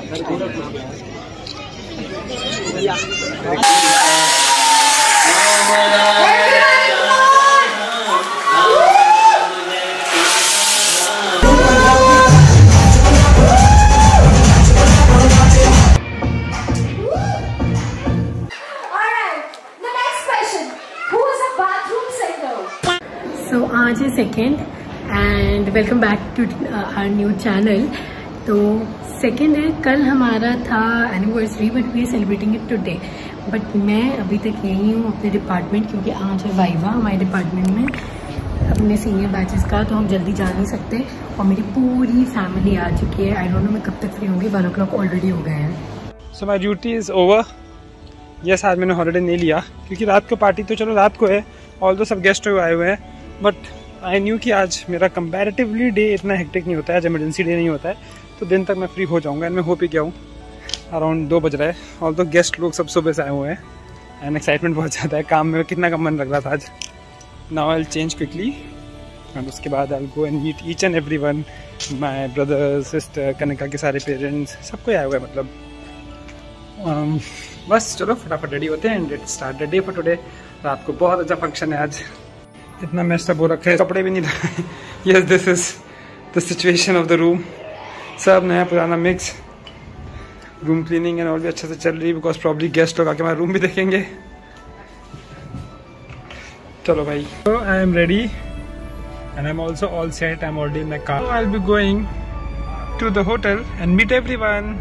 So आज है second and welcome back to our new channel. तो सेकेंड है, कल हमारा था anniversary but we are celebrating it today. But मैं अभी तक यही हूँ अपने डिपार्टमेंट, क्योंकि आज है वाइवा हमारे डिपार्टमेंट में अपने सीनियर बैचेस का, तो हम जल्दी जा नहीं सकते। और मेरी पूरी फैमिली आ चुकी है। आई डोंट नो मैं कब तक फ्री होंगी, 1 o'clock ऑलरेडी हो गए हैं। So my duty is over. Yes, आज मैंने हॉलीडे नहीं लिया क्योंकि रात को पार्टी तो चलो रात को है, ऑल तो सब गेस्ट आए हुए हैं, बट आई न्यू कि आज मेरा कंपैरेटिवली डे इतना हेक्टिक नहीं होता है, आज इमरजेंसी डे नहीं होता है, तो दिन तक मैं फ्री हो जाऊंगा। एंड मैं होप ही क्या हूँ अराउंड 2 बज रहा है, ऑल तो गेस्ट लोग सब सुबह से आए हुए हैं एंड एक्साइटमेंट बहुत ज़्यादा है। काम में कितना कम मन लग रहा था आज। Now I will change quickly and उसके बाद I will go and meet each and every one, my brother sister, Kanika के सारे पेरेंट्स, सब कोई आए हुए हैं मतलब। बस चलो फटाफट रेडी होते हैं and let's start the day for today. रात को बहुत अच्छा फंक्शन है आज, इतना मैच हो रखा है, कपड़े भी नहीं लगाए। Yes, this is the situation of the room. सब नया पुराना मिक्स। रूम क्लीनिंग एंड और भी अच्छे से चल रही है बिकॉज प्रॉब्ली गेस्ट लोग आके हमारा रूम भी देखेंगे। चलो भाई, तो I am ready and I am also all set. I am already in my car. I will be going to the hotel and meet everyone.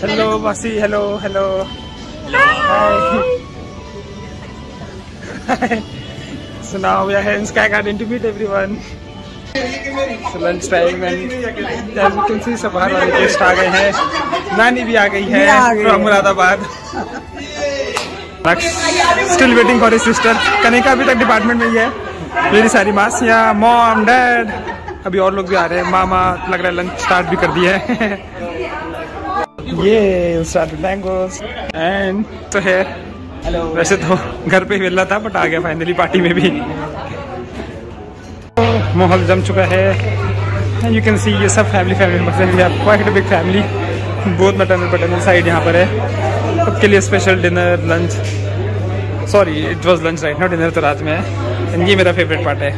Hello वासी, hello hello hi. So now we are here in Sky Garden to meet everyone. So lunch time and as you can see सब बाहर वाले guest आ गए हैं। नानी भी आ गई है from Moradabad. Still waiting for his sister. Kanika अभी तक डिपार्टमेंट में ही है। मेरी सारी मासियाँ, मॉम, डैड, अभी और लोग भी आ रहे हैं। मामा लग रहा है लंच स्टार्ट भी कर दिया है। ये start with mangoes and so here. Hello. वैसे तो घर पे ही मिल रहा था बट आ गया फाइनली पार्टी में भी। माहौल जम चुका है। यू कैन सी ये सब फैमिली मेंबर्स हैं। We have quite a big family. Both maternal side यहाँ पर है। सबके लिए special dinner lunch, sorry it was lunch right now, dinner तो रात में है। एंड ये मेरा फेवरेट पार्ट है।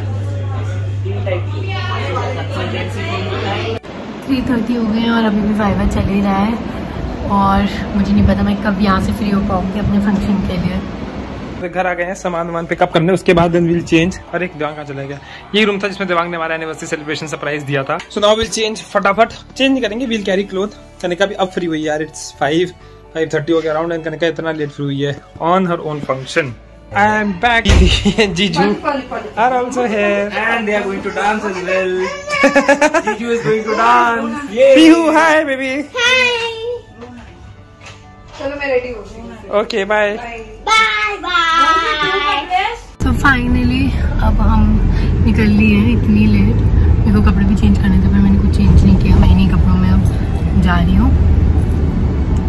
3:30 हो गए हैं और अभी भी वाइवा चल ही रहा है और मुझे नहीं पता मैं कब यहाँ से फ्री हो पाऊंगी अपने फंक्शन के लिए। घर आ गए हैं सामान पिकअप करने, उसके बाद देन विल चेंज। अरे देवांग कहाँ चला गया? यही रूम था जिसमें देवांग ने हमारा एनिवर्सरी सेलिब्रेशन सरप्राइज दिया था। सो नाउ विल चेंज, फटाफट चेंज नहीं करेंगे, विल कैरी क्लोथ। कनिका भी अब फ्री हुई यार, इट्स 5:30 हो गया अराउंड एंड कनिका इतना लेट फ्री हुई है on her own function. I am back. Jiju are also here and they are going to dance as well. Jiju is going to dance. Pihu, hi baby. Hi. चलो मैं ready हो गई। Okay, bye. Bye bye. तो finally अब हम निकल लिए हैं इतनी लेट। मेरे को कपड़े भी चेंज करने थे पर मैंने कुछ चेंज नहीं किया। मैं इन्हीं कपड़ों में अब जा रही हूँ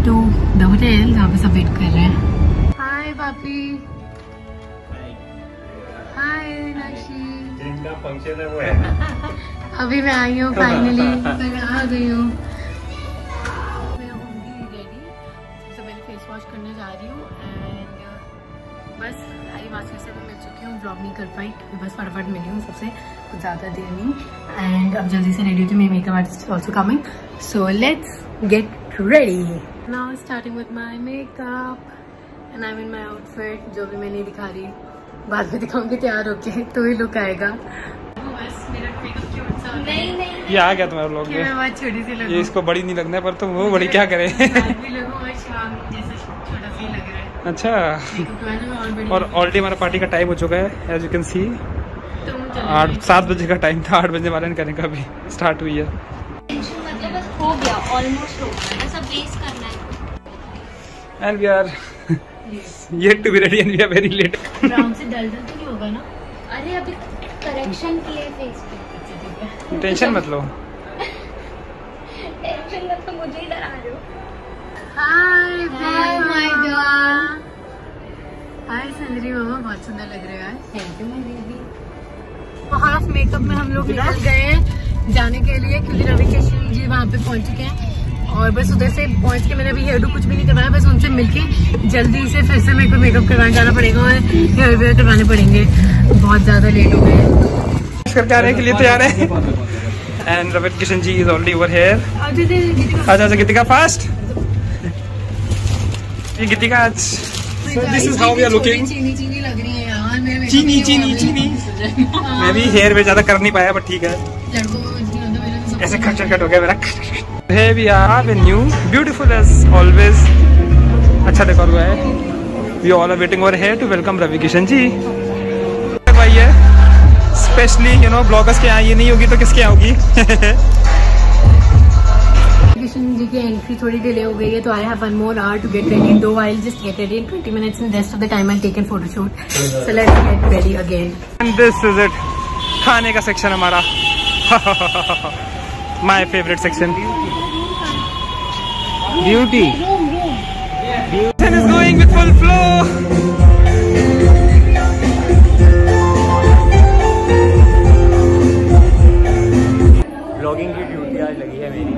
तो द होटल जहाँ पे सब वेट कर रहे हैं। हाय पापी। हाय नाशी। जिनका फंक्शन है वो है। अभी मैं आई हूँ फाइनली, मैं आ गई हूँ। मैं होंगी रेडी, सबसे पहले फेस वॉश करने जा रही हूँ एंड बस सारी मास्टर से मैं मिल चुकी हूँ। व्लॉग नहीं कर पाई, बस फटाफट मिली हूँ सबसे, कुछ ज़्यादा देर नहीं। एंड अब जल्दी से रेडी होती हूँ। मेरी makeup artist also coming, so let's get ready. Now starting with my makeup and I mean my outfit, जो भी मैं नहीं दिखा रही बाद में दिखाऊंगी तैयार होके तो ही लुक आएगा। बस मेरा मेकअप क्यों अच्छा होता है। नहीं ये आ गया तुम्हारे लोग में। मैं बहुत छोटी सी लगूं। ये इसको बड़ी नहीं लगना है पर तुम वो बड़ी क्या करे। भी लगूं और शाम जैसे छोटा सा ही लग रहा है। अच्छा, और ऑलरेडी हमारा पार्टी का टाइम हो चुका है एज यू कैन सी। 7 बजे का टाइम था, 8 बजे हमारे करने का भी स्टार्ट हुई है। मतलब बस हो गया, ऑलमोस्ट हो गया, बस अब बेस करना है। And we are yet to be ready and we are very late. Brown से डल तो नहीं होगा ना? अरे अभी करेक्शन किए फेस पे। टेंशन मत लो। टेंशन मत तो मुझे ही डरा रहे हो। Hi my God. हाय सुंदरी मामा, बहुत सुंदर लग रहे हो यार। Thank you my baby. Half makeup में हम लोग निकल गए हैं जाने के लिए क्योंकि रवि कृष्ण जी वहाँ पे पहुँच चुके हैं। और बस उधर से पहुंच के मैंने अभी हेयर डू कुछ भी नहीं करवाया, बस उनसे मिलके जल्दी से फिर से मेरे को मेकअप करवाने जाना पड़ेगा और हेयर वेयर करवाने पड़ेंगे। बहुत ज्यादा लेट हो गए। करके आने के लिए तैयार है and Ravit Kishan ji is already over here. अच्छा गीतिका फास्ट। ये गीतिका आज this is how we are looking. चीनी लग रही है यार मेरे। चीनी मैं भी हेयर में ज्यादा कर नहीं पाया बट ठीक है, ऐसे कट हो गया मेरा। Here we are with new beautiful as always। अच्छा डेकोर हुआ है। We all are waiting over here to welcome Ravi Kishan ji. भाई है स्पेशली यू नो ब्लॉगर्स के यहाँ ये नहीं होगी तो किसके यहाँ होगी। किशन जी की एंट्री थोड़ी डिले हो गई है तो I have one more hour to get ready. Though I will just get ready in 20 minutes and rest of the time I'll take a photo shoot. So let's get ready again. And this is it, खाने का section हमारा। My favorite section. Beauty. Beauty is going with full flow. Blogging की duty आज लगी है मेरी।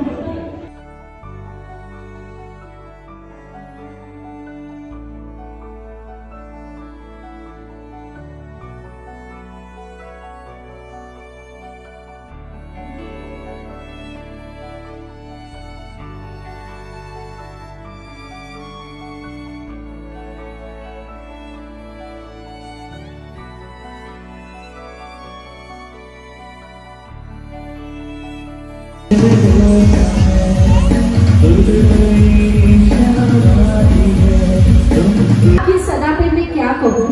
सदा पे मैं क्या कहूँ,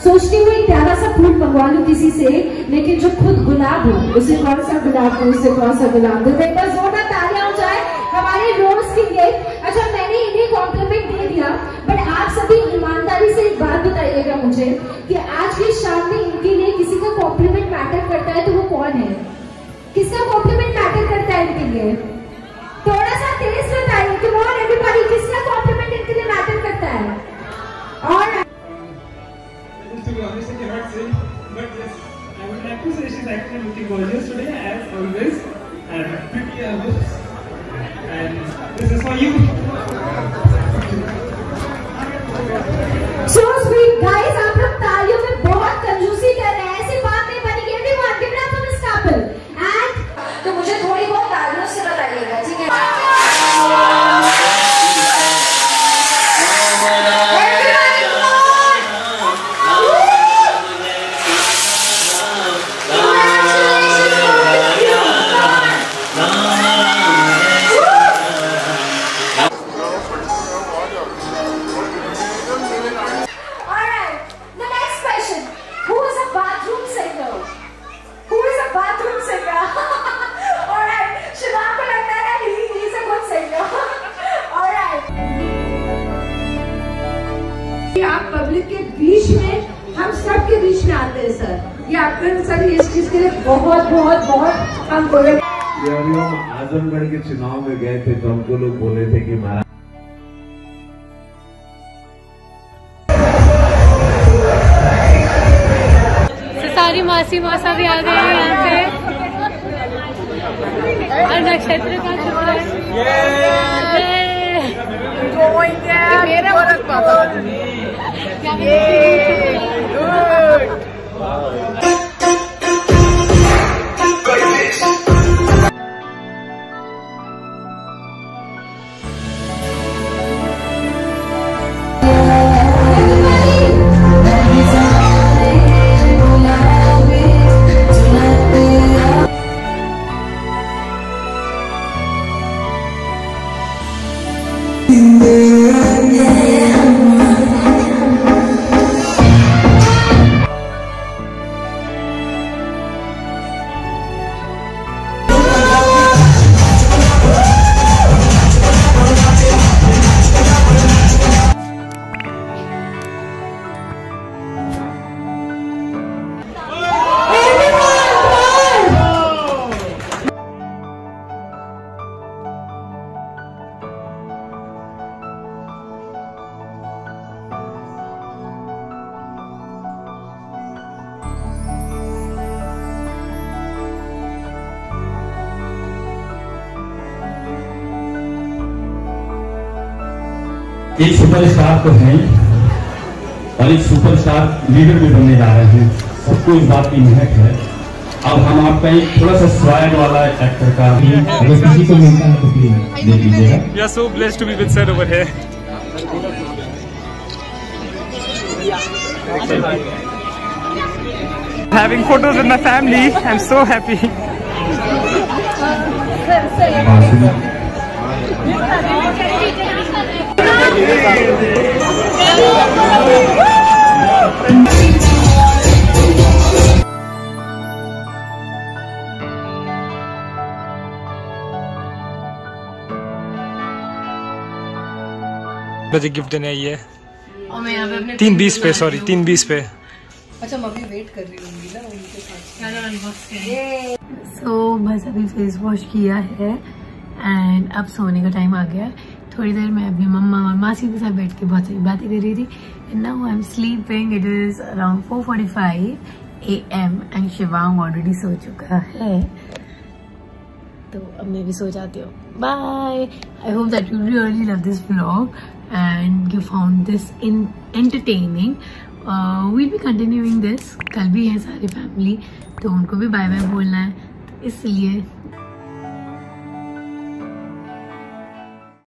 सोचती हूँ एक प्यारा सा फूल मंगवा लूं किसी से, लेकिन जो खुद गुलाब हो उसे कौन सा गुलाब दो, उसे कौन सा गुलाब दो। एक बार जोरदार तालियां हो जाए हमारे रोज के लिए। अच्छा मैंने इन्हें कॉम्प्लीमेंट दे दिया, बट आप सभी ईमानदारी से एक बात बताइएगा मुझे कि आज की शाम में इनके लिए किसी का कॉम्प्लीमेंट मैटर करता है तो वो कौन है? किसका कॉम्प्लीमेंट मैटर करता है इनके लिए? थोड़ा सा तेज बताइए। कम ऑन एवरीबॉडी, किसका कॉम्प्लीमेंट इनके लिए मैटर करता है? और to be honest, I cannot say, but yes, I would like to say she's actually looking gorgeous today, as always, and pretty as always. And this is for you. So sweet guys, आप लोग तालियों में बहुत कंजूसी कर रहे हैं, ऐसी बात नहीं बनेगी। Everyone, give it up for Miss Kapil. And तो मुझे थोड़ी बहुत तालियों से बताइएगा, ठीक है? आप पब्लिक के बीच में, हम सब के बीच में आते हैं सर, ये आपके सर इस चीज के लिए बहुत बहुत बहुत हम बोले। हम आजमगढ़ के चुनाव में गए थे तो हमको लोग बोले थे कि महाराज सारी मासी मौसा भी आ गए हैं यहाँ पे और नक्षत्र का शुक्र एक सुपरस्टार तो हैं और एक सुपरस्टार लीडर भी बनने जा रहे हैं। सबको इस बात की महक है। अब हम आपका एक थोड़ा सा स्वैग वाला एक्टर का अगर किसी को मिलता है तो प्लीज देख लीजिएगा। We are so blessed to be with sir over here. Having photos with my family, I'm so happy. बजे गिफ्ट देने आई है और मैं यहाँ पे अपने 3:20 पे, सॉरी 3:20 पे। अच्छा मैं अभी वेट कर रही हूँ ना उनके साथ। सो बस अभी फेस वॉश किया है एंड अब सोने का टाइम आ गया है। थोड़ी देर मैं अपनी मम्मा और मासी के साथ बैठ के बहुत सारी बातें कर रही थी and now I am sleeping. It is around 4:45 AM and Shivang already सो चुका है, तो अब मैं भी सो जाती हूँ। Bye. I hope that you really love this vlog and you found this entertaining. We'll be continuing this. कल भी है सारी फैमिली, तो उनको भी बाय बाय बोलना है, तो इसलिए